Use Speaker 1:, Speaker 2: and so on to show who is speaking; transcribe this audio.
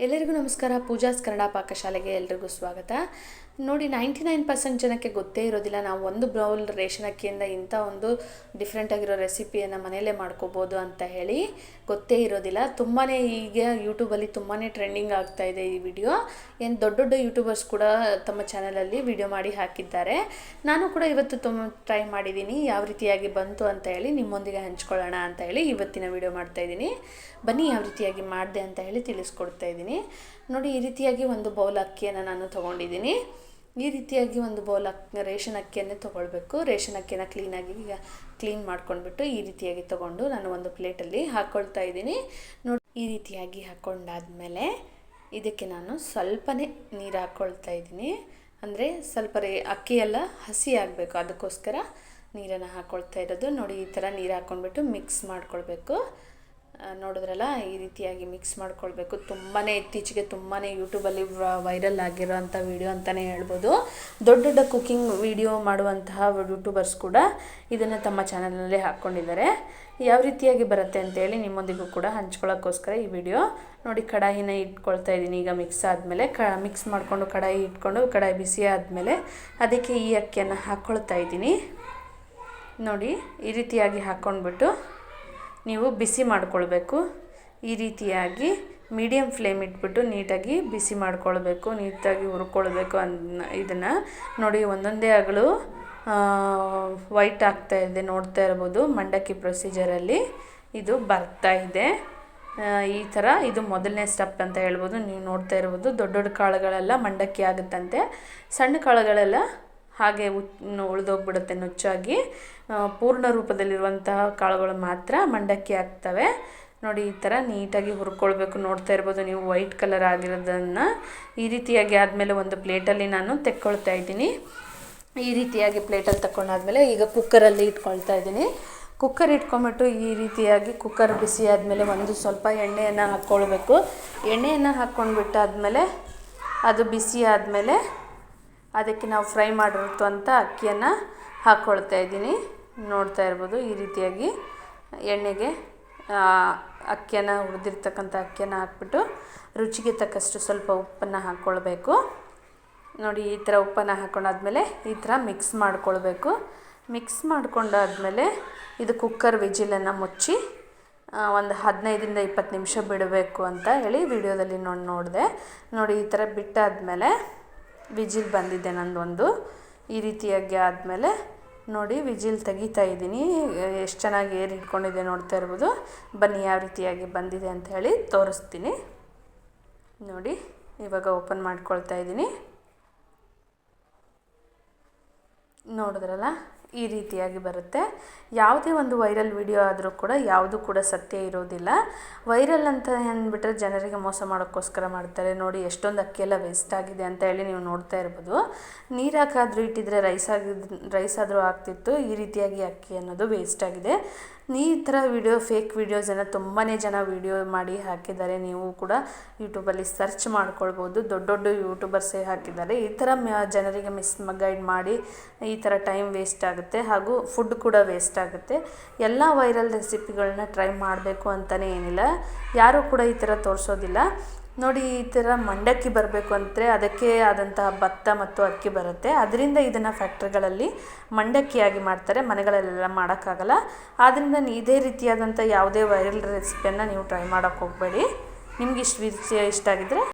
Speaker 1: ಎಲ್ಲರಿಗೂ ನಮಸ್ಕಾರ. ಪೂಜಾಸ್ ಕನ್ನಡ ಪಾಕಶಾಲೆಗೆ ಎಲ್ರಿಗೂ ಸ್ವಾಗತ. ನೋಡಿ, 99% ಜನಕ್ಕೆ ಗೊತ್ತೇ ಇರೋದಿಲ್ಲ ನಾವು ಒಂದು ಬೌಲ್ ರೇಷನ್ ಅಕ್ಕಿಯಿಂದ ಇಂಥ ಒಂದು ಡಿಫ್ರೆಂಟ್ ಆಗಿರೋ ರೆಸಿಪಿಯನ್ನು ಮನೆಯಲ್ಲೇ ಮಾಡ್ಕೋಬೋದು ಅಂತ ಹೇಳಿ ಗೊತ್ತೇ ಇರೋದಿಲ್ಲ. ತುಂಬಾ ಈಗ ಯೂಟ್ಯೂಬಲ್ಲಿ ತುಂಬಾ ಟ್ರೆಂಡಿಂಗ್ ಆಗ್ತಾ ಇದೆ ಈ ವಿಡಿಯೋ. ಏನು ದೊಡ್ಡ ದೊಡ್ಡ ಯೂಟ್ಯೂಬರ್ಸ್ ಕೂಡ ತಮ್ಮ ಚಾನಲಲ್ಲಿ ವಿಡಿಯೋ ಮಾಡಿ ಹಾಕಿದ್ದಾರೆ. ನಾನು ಕೂಡ ಇವತ್ತು ಟ್ರೈ ಮಾಡಿದ್ದೀನಿ, ಯಾವ ರೀತಿಯಾಗಿ ಬಂತು ಅಂತ ಹೇಳಿ ನಿಮ್ಮೊಂದಿಗೆ ಹಂಚ್ಕೊಳ್ಳೋಣ ಅಂತ ಹೇಳಿ ಇವತ್ತಿನ ವಿಡಿಯೋ ಮಾಡ್ತಾಯಿದ್ದೀನಿ. ಬನ್ನಿ ಯಾವ ರೀತಿಯಾಗಿ ಮಾಡಿದೆ ಅಂತ ಹೇಳಿ ತಿಳಿಸ್ಕೊಡ್ತಾ ಇದ್ದೀನಿ. ನೋಡಿ, ಈ ರೀತಿಯಾಗಿ ಒಂದು ಬೌಲ್ ಅಕ್ಕಿಯನ್ನು ನಾನು ತೊಗೊಂಡಿದ್ದೀನಿ. ಈ ರೀತಿಯಾಗಿ ಒಂದು ಬೌಲ್ ರೇಷನ್ ಅಕ್ಕಿಯನ್ನೇ ತೊಗೊಳ್ಬೇಕು. ರೇಷನ್ ಅಕ್ಕಿನ ಕ್ಲೀನ್ ಮಾಡ್ಕೊಂಡ್ಬಿಟ್ಟು ಈ ರೀತಿಯಾಗಿ ತೊಗೊಂಡು ನಾನು ಒಂದು ಪ್ಲೇಟಲ್ಲಿ ಹಾಕ್ಕೊಳ್ತಾ ಇದ್ದೀನಿ. ನೋಡಿ, ಈ ರೀತಿಯಾಗಿ ಹಾಕ್ಕೊಂಡಾದ್ಮೇಲೆ ಇದಕ್ಕೆ ನಾನು ಸ್ವಲ್ಪನೇ ನೀರು ಹಾಕ್ಕೊಳ್ತಾ ಇದ್ದೀನಿ. ಅಂದರೆ ಸ್ವಲ್ಪ ಅಕ್ಕಿ ಎಲ್ಲ ಹಸಿ ಆಗಬೇಕು, ಅದಕ್ಕೋಸ್ಕರ ನೀರನ್ನು ಹಾಕ್ಕೊಳ್ತಾ ಇರೋದು. ನೋಡಿ, ಈ ಥರ ನೀರು ಹಾಕ್ಕೊಂಡ್ಬಿಟ್ಟು ಮಿಕ್ಸ್ ಮಾಡ್ಕೊಳ್ಬೇಕು. ನೋಡಿದ್ರಲ್ಲ, ಈ ರೀತಿಯಾಗಿ ಮಿಕ್ಸ್ ಮಾಡ್ಕೊಳ್ಬೇಕು. ಇತ್ತೀಚೆಗೆ ತುಂಬಾ ಯೂಟ್ಯೂಬಲ್ಲಿ ವೈರಲ್ ಆಗಿರೋವಂಥ ವಿಡಿಯೋ ಅಂತಲೇ ಹೇಳ್ಬೋದು. ದೊಡ್ಡ ದೊಡ್ಡ ಕುಕ್ಕಿಂಗ್ ವಿಡಿಯೋ ಮಾಡುವಂತಹ ಯೂಟ್ಯೂಬರ್ಸ್ ಕೂಡ ಇದನ್ನು ತಮ್ಮ ಚಾನಲಲ್ಲಿ ಹಾಕ್ಕೊಂಡಿದ್ದಾರೆ. ಯಾವ ರೀತಿಯಾಗಿ ಬರುತ್ತೆ ಅಂತೇಳಿ ನಿಮ್ಮೊಂದಿಗೂ ಕೂಡ ಹಂಚ್ಕೊಳ್ಳೋಕ್ಕೋಸ್ಕರ ಈ ವಿಡಿಯೋ. ನೋಡಿ, ಕಡಾಯಿನ ಇಟ್ಕೊಳ್ತಾ ಇದ್ದೀನಿ. ಈಗ ಮಿಕ್ಸ್ ಆದಮೇಲೆ ಮಿಕ್ಸ್ ಮಾಡಿಕೊಂಡು ಕಡಾಯಿ ಬಿಸಿ ಆದಮೇಲೆ ಅದಕ್ಕೆ ಈ ಅಕ್ಕಿಯನ್ನು ಹಾಕ್ಕೊಳ್ತಾ ಇದ್ದೀನಿ. ನೋಡಿ, ಈ ರೀತಿಯಾಗಿ ಹಾಕ್ಕೊಂಡ್ಬಿಟ್ಟು ನೀವು ಬಿಸಿ ಮಾಡಿಕೊಳ್ಬೇಕು. ಈ ರೀತಿಯಾಗಿ ಮೀಡಿಯಮ್ ಫ್ಲೇಮ್ ಇಟ್ಬಿಟ್ಟು ನೀಟಾಗಿ ಬಿಸಿ ಮಾಡಿಕೊಳ್ಬೇಕು, ನೀಟಾಗಿ ಹುರ್ಕೊಳ್ಬೇಕು. ಇದನ್ನು ನೋಡಿ, ಒಂದೊಂದೇ ಅಗಳು ವೈಟ್ ಆಗ್ತಾ ಇದೆ, ನೋಡ್ತಾ ಇರ್ಬೋದು. ಮಂಡಕ್ಕಿ ಪ್ರೊಸೀಜರಲ್ಲಿ ಇದು ಬರ್ತಾ ಇದೆ. ಈ ಥರ ಇದು ಮೊದಲನೇ ಸ್ಟೆಪ್ ಅಂತ ಹೇಳ್ಬೋದು. ನೀವು ನೋಡ್ತಾ ಇರ್ಬೋದು, ದೊಡ್ಡ ದೊಡ್ಡ ಕಾಳುಗಳೆಲ್ಲ ಮಂಡಕ್ಕಿ ಆಗುತ್ತಂತೆ, ಸಣ್ಣ ಕಾಳುಗಳೆಲ್ಲ ಹಾಗೆ ಉಳಿದೋಗ್ಬಿಡುತ್ತೆ ನುಚ್ಚಾಗಿ. ಪೂರ್ಣ ರೂಪದಲ್ಲಿರುವಂತಹ ಕಾಳುಗಳು ಮಾತ್ರ ಮಂಡಕ್ಕಿ ಆಗ್ತವೆ. ನೋಡಿ, ಈ ಥರ ನೀಟಾಗಿ ಹುರ್ಕೊಳ್ಬೇಕು. ನೋಡ್ತಾ ಇರ್ಬೋದು ನೀವು, ವೈಟ್ ಕಲರ್ ಆಗಿರೋದನ್ನು. ಈ ರೀತಿಯಾಗಿ ಆದಮೇಲೆ ಒಂದು ಪ್ಲೇಟಲ್ಲಿ ನಾನು ತೆಕ್ಕೊಳ್ತಾ ಇದ್ದೀನಿ. ಈ ರೀತಿಯಾಗಿ ಪ್ಲೇಟಲ್ಲಿ ತಗೊಂಡಾದ್ಮೇಲೆ ಈಗ ಕುಕ್ಕರಲ್ಲಿ ಇಟ್ಕೊಳ್ತಾ ಇದ್ದೀನಿ. ಕುಕ್ಕರ್ ಇಟ್ಕೊಂಬಿಟ್ಟು ಈ ರೀತಿಯಾಗಿ ಕುಕ್ಕರ್ ಬಿಸಿ ಆದಮೇಲೆ ಒಂದು ಸ್ವಲ್ಪ ಎಣ್ಣೆಯನ್ನು ಹಾಕ್ಕೊಳ್ಬೇಕು. ಎಣ್ಣೆಯನ್ನು ಹಾಕ್ಕೊಂಡ್ಬಿಟ್ಟಾದ್ಮೇಲೆ ಅದು ಬಿಸಿ ಆದಮೇಲೆ ಅದಕ್ಕೆ ನಾವು ಫ್ರೈ ಮಾಡಿರುವಂಥ ಅಕ್ಕಿಯನ್ನು ಹಾಕ್ಕೊಳ್ತಾ ಇದ್ದೀನಿ. ನೋಡ್ತಾ ಇರ್ಬೋದು, ಈ ರೀತಿಯಾಗಿ ಎಣ್ಣೆಗೆ ಹುರಿದಿರ್ತಕ್ಕಂಥ ಅಕ್ಕಿಯನ್ನು ಹಾಕ್ಬಿಟ್ಟು ರುಚಿಗೆ ತಕ್ಕಷ್ಟು ಸ್ವಲ್ಪ ಉಪ್ಪನ್ನು ಹಾಕ್ಕೊಳ್ಬೇಕು. ನೋಡಿ, ಈ ಥರ ಉಪ್ಪನ್ನು ಹಾಕ್ಕೊಂಡಾದ್ಮೇಲೆ ಈ ಥರ ಮಿಕ್ಸ್ ಮಾಡ್ಕೊಳ್ಬೇಕು. ಮಿಕ್ಸ್ ಮಾಡ್ಕೊಂಡಾದ್ಮೇಲೆ ಇದು ಕುಕ್ಕರ್ ವಿಜಿಲನ್ನು ಮುಚ್ಚಿ ಒಂದು 15ರಿಂದ 20 ನಿಮಿಷ ಬಿಡಬೇಕು ಅಂತ ಹೇಳಿ ವಿಡಿಯೋದಲ್ಲಿ ನೋಡಿದೆ. ನೋಡಿ, ಈ ಥರ ಬಿಟ್ಟಾದಮೇಲೆ ವಿಜಿಲ್ ಬಂದಿದೆ ನಂದೊಂದು. ಈ ರೀತಿಯಾಗಿ ಆದಮೇಲೆ ನೋಡಿ, ವಿಜಿಲ್ ತೆಗಿತಾ ಇದ್ದೀನಿ. ಎಷ್ಟು ಚೆನ್ನಾಗಿ ಏರ್ ಇಟ್ಕೊಂಡಿದೆ ನೋಡ್ತಾ ಇರ್ಬೋದು. ಬನ್ನಿ ಯಾವ ರೀತಿಯಾಗಿ ಬಂದಿದೆ ಅಂತ ಹೇಳಿ ತೋರಿಸ್ತೀನಿ. ನೋಡಿ, ಇವಾಗ ಓಪನ್ ಮಾಡ್ಕೊಳ್ತಾ ಇದ್ದೀನಿ. ನೋಡಿದ್ರಲ್ಲ, ಈ ರೀತಿಯಾಗಿ ಬರುತ್ತೆ. ಯಾವುದೇ ಒಂದು ವೈರಲ್ ವಿಡಿಯೋ ಆದರೂ ಕೂಡ ಯಾವುದು ಕೂಡ ಸತ್ಯ ಇರೋದಿಲ್ಲ. ವೈರಲ್ ಅಂತ ಅಂದ್ಬಿಟ್ರೆ ಜನರಿಗೆ ಮೋಸ ಮಾಡೋಕ್ಕೋಸ್ಕರ ಮಾಡ್ತಾರೆ. ನೋಡಿ, ಎಷ್ಟೊಂದು ಅಕ್ಕಿಯೆಲ್ಲ ವೇಸ್ಟ್ ಆಗಿದೆ ಅಂತ ಹೇಳಿ ನೀವು ನೋಡ್ತಾ ಇರ್ಬೋದು. ನೀರು ಹಾಕಾದರೂ ಇಟ್ಟಿದ್ರೆ ರೈಸ್ ಆದರೂ ಆಗ್ತಿತ್ತು. ಈ ರೀತಿಯಾಗಿ ಅಕ್ಕಿ ಅನ್ನೋದು ವೇಸ್ಟ್ ಆಗಿದೆ. ಈ ಥರ ಫೇಕ್ ವೀಡಿಯೋಸನ್ನು ತುಂಬಾ ಜನ ವಿಡಿಯೋ ಮಾಡಿ ಹಾಕಿದ್ದಾರೆ. ನೀವು ಕೂಡ ಯೂಟ್ಯೂಬಲ್ಲಿ ಸರ್ಚ್ ಮಾಡ್ಕೊಳ್ಬೋದು. ದೊಡ್ಡ ದೊಡ್ಡ ಯೂಟ್ಯೂಬರ್ಸೇ ಹಾಕಿದ್ದಾರೆ. ಈ ಥರ ಜನರಿಗೆ ಗೈಡ್ ಮಾಡಿ ಈ ಥರ ಟೈಮ್ ವೇಸ್ಟ್ ಆಗುತ್ತೆ, ಹಾಗೂ ಫುಡ್ ಕೂಡ ವೇಸ್ಟ್ ಆಗುತ್ತೆ. ಎಲ್ಲ ವೈರಲ್ ರೆಸಿಪಿಗಳನ್ನ ಟ್ರೈ ಮಾಡಬೇಕು ಅಂತಲೇ ಏನಿಲ್ಲ, ಯಾರೂ ಕೂಡ ಈ ಥರ ತೋರಿಸೋದಿಲ್ಲ. ನೋಡಿ, ಈ ಥರ ಮಂಡಕ್ಕಿ ಬರಬೇಕು ಅಂದರೆ ಅದಕ್ಕೆ ಆದಂತಹ ಭತ್ತ ಮತ್ತು ಅಕ್ಕಿ ಬರುತ್ತೆ. ಅದರಿಂದ ಇದನ್ನು ಫ್ಯಾಕ್ಟ್ರಿಗಳಲ್ಲಿ ಮಂಡಕ್ಕಿಯಾಗಿ ಮಾಡ್ತಾರೆ, ಮನೆಗಳಲ್ಲೆಲ್ಲ ಮಾಡೋಕ್ಕಾಗಲ್ಲ. ಆದ್ದರಿಂದ ಇದೇ ರೀತಿಯಾದಂಥ ಯಾವುದೇ ವೈರಲ್ ರೆಸಿಪಿಯನ್ನು ನೀವು ಟ್ರೈ ಮಾಡೋಕ್ಕೆ ಹೋಗಬೇಡಿ. ನಿಮ್ಗೆ ಇಷ್ಟ ಆಗಿದ್ದರೆ